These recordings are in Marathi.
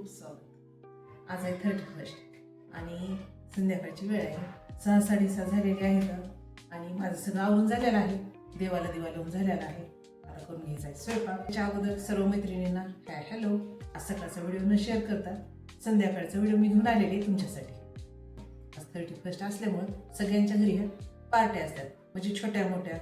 स्वागत. आज आहे 31 आणि संध्याकाळची वेळ आहे. 6:30 झालेली आहेत आणि माझं सगळं आवरून झालेलं आहे. देवाला दिवा लावून झालेला आहे. आता करून घ्यायचा आहे स्वयंपाक. त्याच्या अगोदर सर्व मैत्रिणींना हॅलो. आज सकाळचा व्हिडिओ न शेअर करता संध्याकाळचा व्हिडिओ मी घेऊन आलेले आहे तुमच्यासाठी. आज 31 असल्यामुळे सगळ्यांच्या घरी पार्ट्या असतात, म्हणजे छोट्या मोठ्या.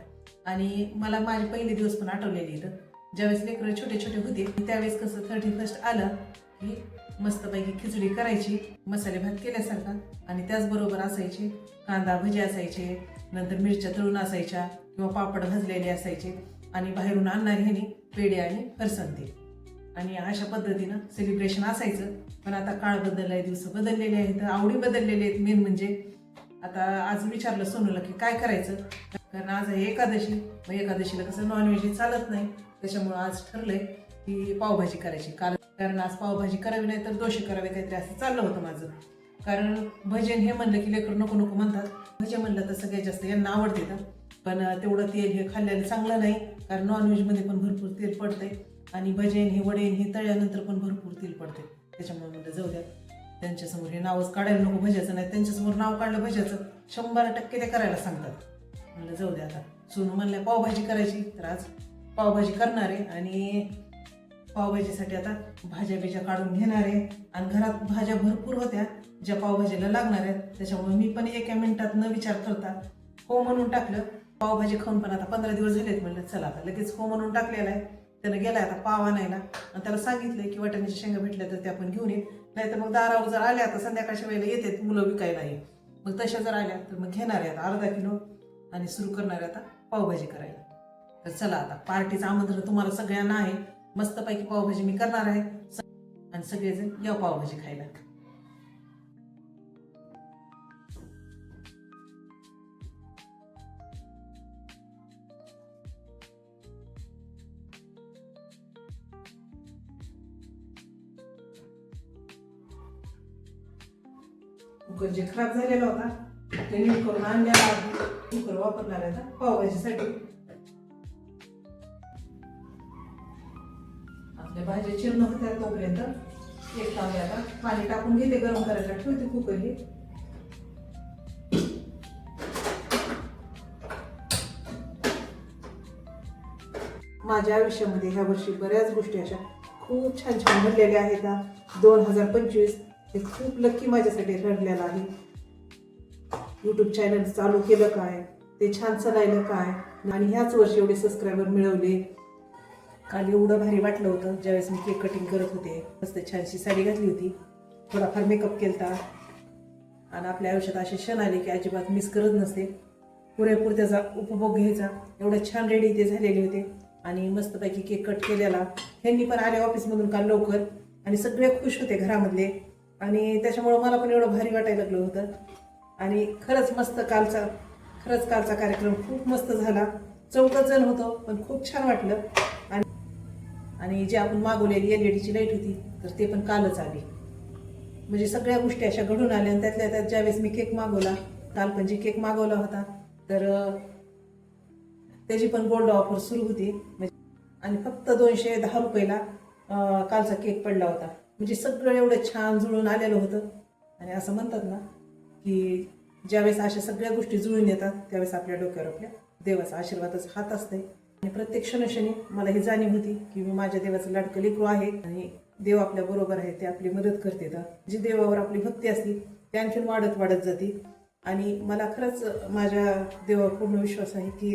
आणि मला माझे पहिले दिवस पण आठवलेले इथं, ज्यावेळेस लेकरं छोटे छोटे होते त्यावेळेस कसं 31 आलं की मस्तपैकी खिचडी करायची, मसाले भात केल्यासारखा, आणि त्याचबरोबर असायचे कांदा भजी असायचे, नंतर मिरच्या तळून असायच्या किंवा पापड भाजलेले असायचे, आणि बाहेरून आणणारे ह्याने पेढे आणि फरसाणते. आणि अशा पद्धतीनं सेलिब्रेशन असायचं. पण आता काळ बदलला आहे, दिवस बदललेले आहेत, आवडी बदललेले आहेत. मेन म्हणजे आता आज विचारलं सोनूला की काय करायचं, कारण आज आहे एकादशी. मग एकादशीला कसं नॉनव्हेज चालत नाही, त्याच्यामुळं आज ठरलंय की पावभाजी करायची. कारण आज पावभाजी करावी नाही तर दोषे करावे काहीतरी असं चाललं होतं माझं. कारण भजन हे म्हणलं की लेकर नको नको म्हणतात. भजे म्हणलं तर सगळ्यात जास्त यांना आवडते ना, पण तेवढं तेल हे खाल्ल्यानं चांगलं नाही, कारण नॉनव्हेजमध्ये पण भरपूर तेल पडते आणि भजन हे वडे हे तळल्यानंतर पण भरपूर तेल पडते. त्याच्यामुळे म्हणलं जाऊ द्या, त्यांच्यासमोर हे नावच काढायला नको भज्याचं, नाही त्यांच्यासमोर नाव काढलं भज्याचं 100% ते करायला सांगतात. म्हणलं जाऊ द्या. आता सोनू म्हणल्या पावभाजी करायची, तर आज पावभाजी करणार आहे. आणि पावभाजीसाठी आता भाज्या बिज्या काढून घेणार आहे. आणि घरात भाज्या भरपूर होत्या ज्या पावभाजीला लागणार आहेत, त्याच्यामुळे मी पण एका मिनिटात न विचार करता हो म्हणून टाकलं. पावभाजी खाऊन पण आता 15 दिवस झालेत. म्हणलं चला आता लगेच हो म्हणून टाकलेला आहे. त्यानं गेलाय आता पाव आणायला, आणि त्याला सांगितलंय की वाटाण्याच्या शेंगा भेटल्या तर त्या पण घेऊन येत, नाही तर मग दारावर जर आल्या तर संध्याकाळच्या वेळेला येतात मुलं विकायला येईल, मग तशा जर आल्या तर मग घेणार आहे आता अर्धा किलो आणि सुरू करणार आहे आता पावभाजी करायला. तर चला आता पार्टीचं आमंत्रण तुम्हाला सगळ्यांना आहे. मस्तपैकी पावभाजी मी करणार आहे आणि सगळेजण या पावभाजी खायला. कुकर जे खराब झालेला होता ते नीट करून आणलेला कुकर वापरणार आहे आता पावभाजीसाठी. आपल्या भाज्या चिरणं होत्या तोपर्यंत एक तांब्याला पाणी टाकून घेते, गरम करायला ठेवते कुकर हे. माझ्या आयुष्यामध्ये ह्या वर्षी बऱ्याच गोष्टी अशा खूप छान छान घडलेल्या आहेत. 2025 हे खूप लक्की माझ्यासाठी ठरलेलं आहे. यूट्यूब चॅनल चालू केलं काय, ते छान चालायला काय, आणि ह्याच वर्षी एवढे सबस्क्रायबर मिळवले. काल एवढं भारी वाटलं होतं ज्यावेळेस मी केक कटिंग करत होते. मस्त छानशी साडी घातली होती, थोडाफार मेकअप केला, आणि आपल्या आयुष्यात असे क्षण आले की अजिबात मिस करत नसते. पुरेपूर त्याचा उपभोग घ्यायचा. एवढं छान रेडी ते झालेले होते आणि मस्तपैकी केक कट केलेला. ह्यांनी पण आले ऑफिसमधून काल लवकर आणि सगळे खुश होते घरामधले, आणि त्याच्यामुळं मला पण एवढं भारी वाटायला लागलं होतं. आणि खरंच कालचा कार्यक्रम खूप मस्त झाला. 14 जण होतो पण खूप छान वाटलं. आणि जे आपण मागवलेली LED लाईट होती तर ते पण कालच आली. म्हणजे सगळ्या गोष्टी अशा घडून आल्या. आणि त्यातल्या त्यात ज्यावेळेस मी केक मागवला, काल पण जे केक मागवला होता तर त्याची पण गोल्ड ऑफर सुरू होती, आणि फक्त 210 रुपयाला कालचा केक पडला होता. म्हणजे सगळं एवढं छान जुळून आलेलं होतं. आणि असं म्हणतात ना की ज्यावेळेस अशा सगळ्या गोष्टी जुळून येतात त्यावेळेस आपल्या डोक्यावर आपल्या देवाचा आशीर्वादाचा हात असते. आणि प्रत्येक क्षणोक्षणी मला ही जाणीव होती की मी माझ्या देवाचं लाडकं लेकरू आहे आणि देव आपल्या बरोबर आहे, ते आपली मदत करते. जी देवावर आपली भक्ती असते ती आणखीन वाढत वाढत जाते. आणि मला खरंच माझ्या देवावर पूर्ण विश्वास आहे की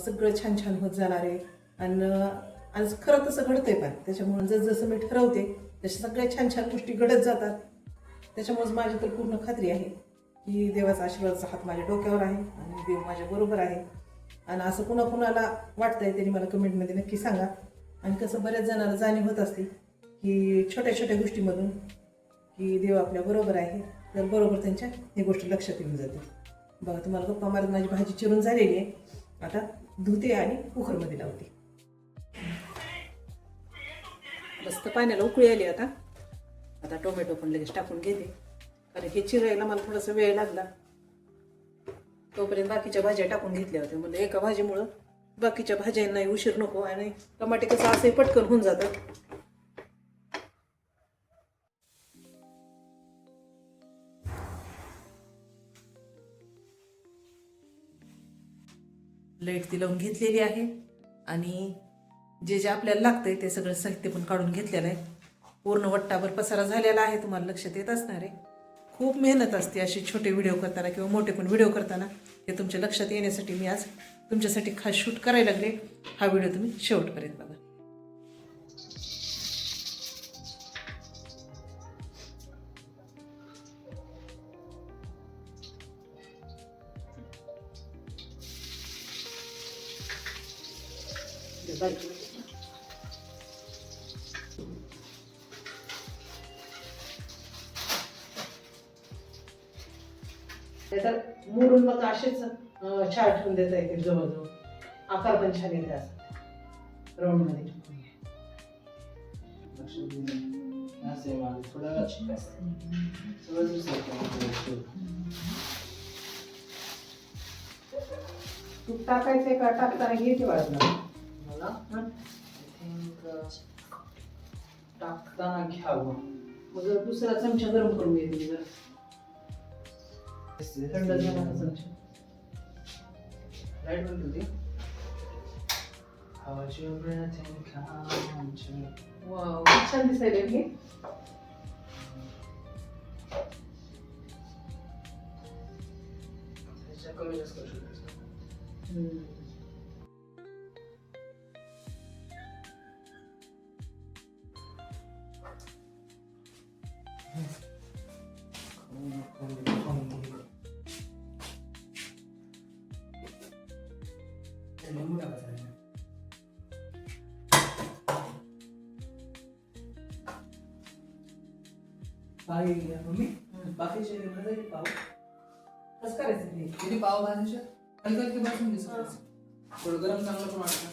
सगळं छान छान होत जाणार आहे. आणि खरं तसं घडतंय. पण त्याच्यामुळे जसं मी ठरवते तशा सगळ्या छान छान गोष्टी घडत जातात. त्याच्यामुळेच माझी तर पूर्ण खात्री आहे की देवाचा आशीर्वादाचा हात माझ्या डोक्यावर आहे आणि देव माझ्या बरोबर आहे. आणि असं कुणाला वाटतंय त्यांनी मला कमेंटमध्ये नक्की सांगा. आणि कसं बऱ्याच जणांना जाणीव होत असते की छोट्या छोट्या गोष्टीमधून की देव आपल्या बरोबर आहे, तर बरोबर त्यांच्या ही गोष्ट लक्षात येऊन जाते. बघा, तुम्हाला गप्पा मारत माझी भाजी चिरून झालेली आहे. आता धुते आणि कुकरमध्ये लावते. मस्त पाण्याला उकळी आली. आता टोमॅटो पण लगेच टाकून घेते, कारण हे चिरायला मला थोडासा वेळ लागला. तोपर्यंत बाकीच्या भाज्या टाकून घेतल्या होत्या. म्हणजे एका भाजीमुळं बाकीच्या भाज्यांनाही उशीर नको, आणि टमाटे कसं असंही पटकन होऊन जातात. लाईट ती लावून घेतलेली आहे आणि जे जे आपल्याला लागतंय ते सगळं साहित्य पण काढून घेतलेलं आहे. पूर्ण वट्टाभर पसारा झालेला आहे, तुम्हाला लक्षात येत असणार आहे. खूप मेहनत असते अशी छोटे व्हिडिओ करताना किंवा मोठे पण व्हिडिओ करताना. हे तुमच्या लक्षात येण्यासाठी मी आज तुमच्यासाठी खास शूट करायला लागले. हा व्हिडिओ तुम्ही शेवटपर्यंत बघा. तर मोडून मग असेच छान ठेवून देता येतील. जवळजवळ आकार पण छान येते असं राऊंड मध्ये. तूप टाकायचंय का टाकताना घ्यायचे वाढणार मला टाकताना घ्यावं. मग जर दुसरा चमचा गरम करून घ्यायचे. जर थंड झाला का चमचा लाईट बंद होती. How you breathing come to wow छान दिसायला हे. त्याच्या कमी जास्त करू शकतो. मम्मी बाकीचे पाव कसं करायचं ते? किती पाव भाजीच्या हलका भाजून घ्यायचं. थोडं गरम चांगलं पण वाटतं.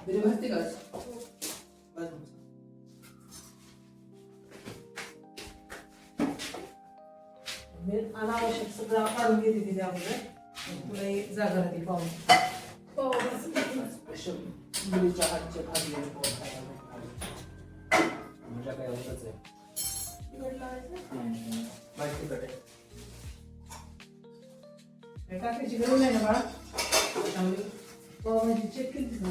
तरी भाजते का भाजून अनावश्यक सगळं काढून घेते तिथे अगोदर. तुला एक जागा राहते पाव स्पेशल मुलीच्या हातचे भाजलेले पाव खायला मजा काय होतच आहे. बाकी कडे टाकायची गरज नाही ना बाळा. पावभाजी चेक केली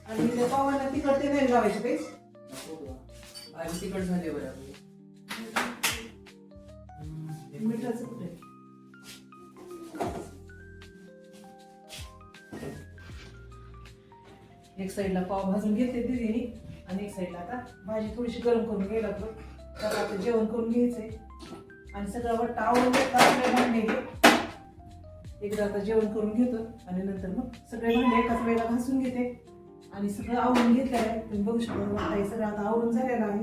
आणि त्या पावांना तिखट ते नाही लावायचे काही. भाजी तिखट झाली बरं आपली. मिठाचं कुठे एक साईडला पाव भाजून घेते दिदीने आणि एक साईडला आता भाजी थोडीशी गरम करून घ्यायला लागतो. तर आता जेवण करून घ्यायचंय आणि सगळं वाटतं आवडून घेतला भांडे घे. एकदा आता जेवण करून घेतो आणि नंतर मग सगळे भांडे एकाच वेळेला घासून घेते आणि सगळं आवरून घेतलेलं आहे. तुम्ही बघू शकता हे सगळं आता आवरून झालेलं आहे.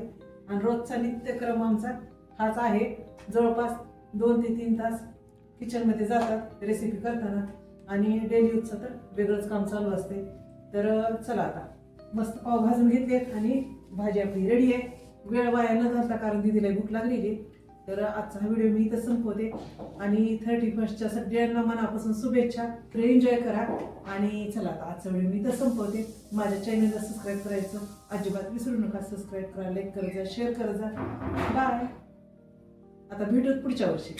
आणि रोजचा नित्यक्रम आमचा हाच आहे. जवळपास 2 ते 3 तास किचनमध्ये जातात रेसिपी करताना आणि डेली यूजचं तर वेगळंच काम चालू असते. तर चला आता मस्त पाव भाजून घेतलेत आणि भाजी आपली रेडी आहे. वेळ वाया न घालता कारण दीदीला भूक लागलेली. तर आजचा हा व्हिडिओ मी इथं संपवते आणि 31च्या सगळ्यांना मनापासून शुभेच्छा. तर एन्जॉय करा आणि चला आता आजचा व्हिडिओ मी इथं संपवते. माझ्या चॅनलला सबस्क्राईब करायचं अजिबात विसरू नका. सबस्क्राईब करा, लाईक करत जा, शेअर करत जा. बाय. आता भेटूत पुढच्या वर्षी.